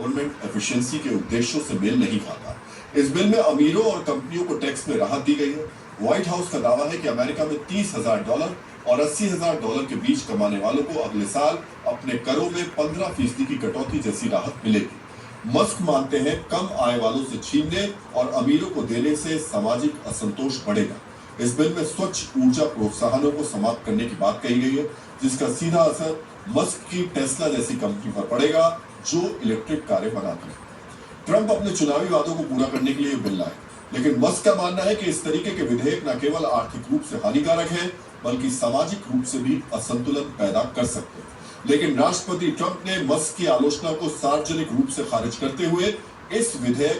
Government efficiency के उद्देश्यों से मेल नहीं खाता। इस बिल में अमीरों और कंपनियों को टैक्स में राहत दी गई है। व्हाइट हाउस का दावा है कि अमेरिका में $30,000 और $80,000 के बीच कमाने वालों को अगले साल अपने करों में 15% की कटौती जैसी राहत मिलेगी। मस्क मानते हैं कम आय वालों से छीनने और अमीरों को देने से सामाजिक असंतोष बढ़ेगा। इस बिल में स्वच्छ ऊर्जा प्रोत्साहनों को समाप्त करने की बात कही गई है, जिसका सीधा असर मस्क की टेस्ला जैसी कंपनी पर पड़ेगा जो इलेक्ट्रिक कारें बनाती है। ट्रंप अपने चुनावी वादों को पूरा करने के लिए बिल लाए, लेकिन मस्क का मानना है कि इस तरीके के विधेयक न केवल आर्थिक रूप से हानिकारक है बल्कि सामाजिक रूप से भी असंतुलन पैदा कर सकते हैं। लेकिन राष्ट्रपति ट्रंप ने मस्क की आलोचना को सार्वजनिक रूप से खारिज करते हुए इस विधेयक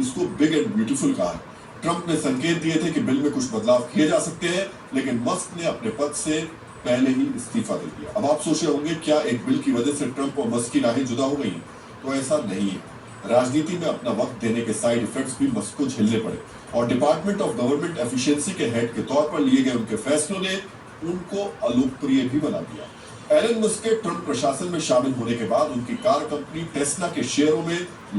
इसको बिग एंड ब्यूटीफुल कहा है। ट्रंप ने संकेत दिए थे कि बिल में कुछ बदलाव किए जा सकते हैं, लेकिन मस्क ने अपने पद से पहले ही इस्तीफा दे दिया। अब आप सोच रहे होंगे क्या एक बिल की वजह से ट्रंप और मस्क की राहें जुदा हो गई? तो ऐसा नहीं है। राजनीति में अपना वक्त देने के साइड इफेक्ट्स भी मस्क को झेलने पड़े और डिपार्टमेंट ऑफ गवर्नमेंट एफिशिएंसी के हेड के तौर पर लिए गए उनके फैसलों ने उनको अलोकप्रिय भी बना दिया। एलन मस्क के ट्रंप प्रशासन में शामिल होने के बाद उनकी कार कंपनी टेस्ला के शेयरों में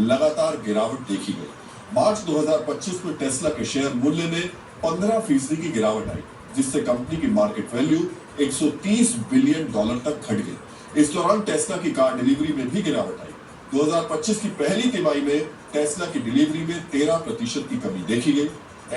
लगातार गिरावट देखी गई। मार्च 2025 में टेस्ला के शेयर मूल्य में 15% की गिरावट आई, जिससे कंपनी की मार्केट वैल्यू $130 बिलियन तक घट गई। इस दौरान टेस्ला की कार डिलीवरी में भी गिरावट आई। 2025 की पहली तिमाही में टेस्ला की डिलीवरी में 13% की कमी देखी गई।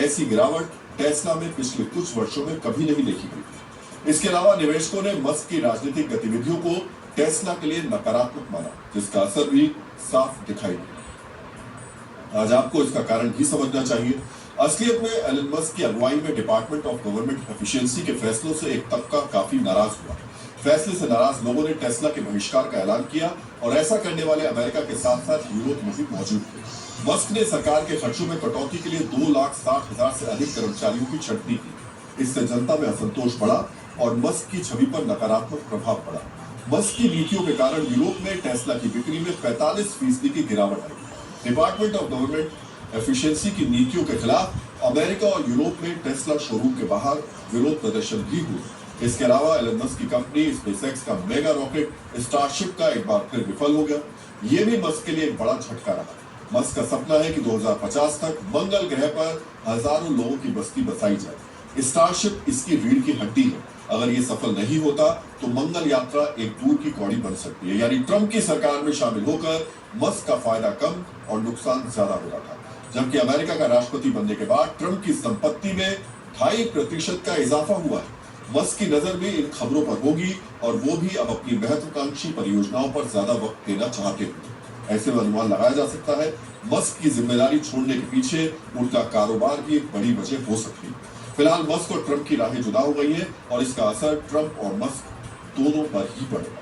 ऐसी गिरावट टेस्ला में पिछले कुछ वर्षों में कभी नहीं देखी गई। इसके अलावा निवेशकों ने मस्क की राजनीतिक गतिविधियों को टेस्ला के लिए नकारात्मक माना, जिसका असर भी साफ दिखाई दिया। आज आपको इसका कारण भी समझना चाहिए। असलियत में एलन मस्क की अगुवाई में डिपार्टमेंट ऑफ गवर्नमेंट एफिशिएंसी के फैसलों से एक तबका काफी नाराज हुआ। फैसले से नाराज लोगों ने टेस्ला के बहिष्कार का ऐलान किया और ऐसा करने वाले अमेरिका के साथ साथ यूरोप में भी मौजूद थे। मस्क ने सरकार के खर्चों में कटौती के लिए 2,60,000 से अधिक कर्मचारियों की छंटनी की। इससे जनता में असंतोष बढ़ा और मस्क की छवि पर नकारात्मक प्रभाव पड़ा। मस्क की नीतियों के कारण यूरोप में टेस्ला की बिक्री में 45% की गिरावट आई। डिपार्टमेंट ऑफ गवर्नमेंट एफिशिएंसी की नीतियों के खिलाफ अमेरिका और यूरोप में टेस्ला शोरूम के बाहर विरोध प्रदर्शन भी हुए। इसके अलावा एलन मस्क की कंपनी स्पेसएक्स का मेगा रॉकेट स्टारशिप का एक बार फिर विफल हो गया। ये भी मस्क के लिए एक बड़ा झटका रहा। मस्क का सपना है कि 2050 तक मंगल ग्रह पर हजारों लोगों की बस्ती बसाई जाए। स्टारशिप इसकी रीढ़ की हड्डी है। अगर ये सफल नहीं होता तो मंगल यात्रा एक दूर की कौड़ी बन सकती है। यानी ट्रंप की सरकार में शामिल होकर मस्क का फायदा कम और नुकसान ज्यादा हो रहा था, जबकि अमेरिका का राष्ट्रपति बनने के बाद ट्रंप की संपत्ति में 2.5% का इजाफा हुआ है। मस्क की नजर भी इन खबरों पर होगी और वो भी अब अपनी महत्वाकांक्षी परियोजनाओं पर ज्यादा वक्त देना चाहते हैं। ऐसे में अनुमान लगाया जा सकता है मस्क की जिम्मेदारी छोड़ने के पीछे उनका कारोबार भी एक बड़ी वजह हो सकती है। फिलहाल मस्क और ट्रंप की राहें जुदा हो गई है और इसका असर ट्रंप और मस्क दोनों पर ही पड़ेगा।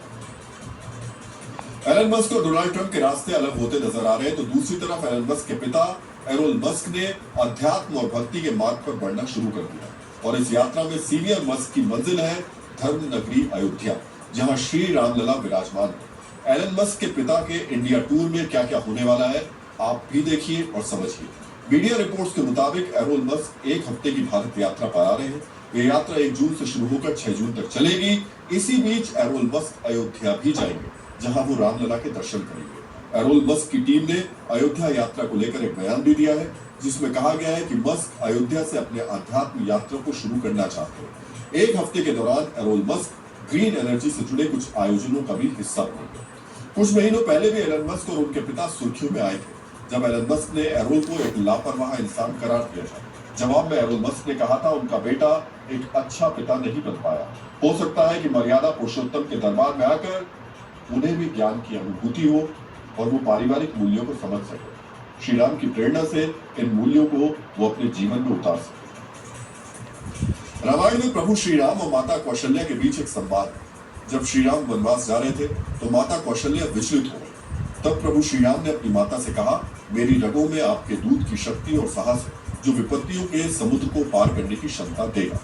एलन मस्क और डोनाल्ड ट्रंप के रास्ते अलग होते नजर आ रहे हैं, तो दूसरी तरफ एलन मस्क के पिता एरोन मस्क ने अध्यात्म और भक्ति के मार्ग पर बढ़ना शुरू कर दिया और इस यात्रा में सीनियर मस्क की मंजिल है धर्म नगरी अयोध्या, जहां श्री रामलला विराजमान है। एलन मस्क के पिता के इंडिया टूर में क्या क्या होने वाला है आप भी देखिए और समझिए। मीडिया रिपोर्ट्स के मुताबिक एरोन मस्क एक हफ्ते की भारत यात्रा पर आ रहे हैं। ये यात्रा 1 जून से शुरू होकर 6 जून तक चलेगी। इसी बीच एरोन मस्क अयोध्या भी जाएंगे, जहां वो रामलला के दर्शन करेंगे। एरोन मस्क की टीम ने अयोध्या यात्रा को लेकर एक बयान भी दिया है, जिसमें कहा गया है कि मस्क अयोध्या से अपने आध्यात्म यात्रा को शुरू करना चाहते हैं। एक हफ्ते के दौरान एरोन मस्क ग्रीन एनर्जी से जुड़े कुछ आयोजनों का भी हिस्सा बनेंगे। कुछ महीनों पहले भी एलन मस्क और उनके पिता सुर्खियों में आए थे, जब एलन मस्क ने एरोन को एक लापरवाह इंसान करार दिया था। जवाब में एरोन मस्क ने कहा था उनका बेटा एक अच्छा पिता नहीं बन पाया। हो सकता है कि मर्यादा पुरुषोत्तम के दरबार में आकर उन्हें भी ज्ञान की अनुभूति हो और वो पारिवारिक मूल्यों को समझ सके। श्री राम की प्रेरणा से इन मूल्यों को वो अपने जीवन में उतार सके। रामायण में प्रभु श्री राम और माता कौशल्या के बीच एक संवाद है। जब श्री राम वनवास जा रहे थे तो माता कौशल्या विचलित हो गई। तब प्रभु श्री राम ने अपनी माता से कहा, मेरी रगों में आपके दूध की शक्ति और साहस है, जो विपत्तियों के समुद्र को पार करने की क्षमता देगा।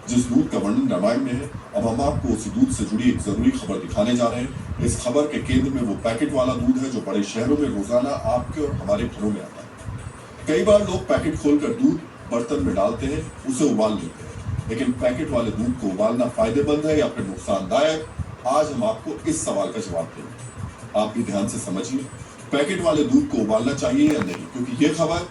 जिस दूध का वर्णन रामायण में है, अब हम आपको उसी दूध से जुड़ी एक जरूरी खबर दिखाने जा रहे हैं। इस खबर के केंद्र में वो पैकेट वाला दूध है जो बड़े शहरों में रोजाना आपके और हमारे घरों में आता है। कई बार लोग पैकेट खोलकर दूध बर्तन में डालते हैं, उसे उबाल लेते हैं, लेकिन पैकेट वाले दूध को उबालना फायदेमंद है या फिर नुकसानदायक? आज हम आपको इस सवाल का जवाब देंगे। आप भी ध्यान से समझिए पैकेट वाले दूध को उबालना चाहिए या नहीं, क्योंकि ये खबर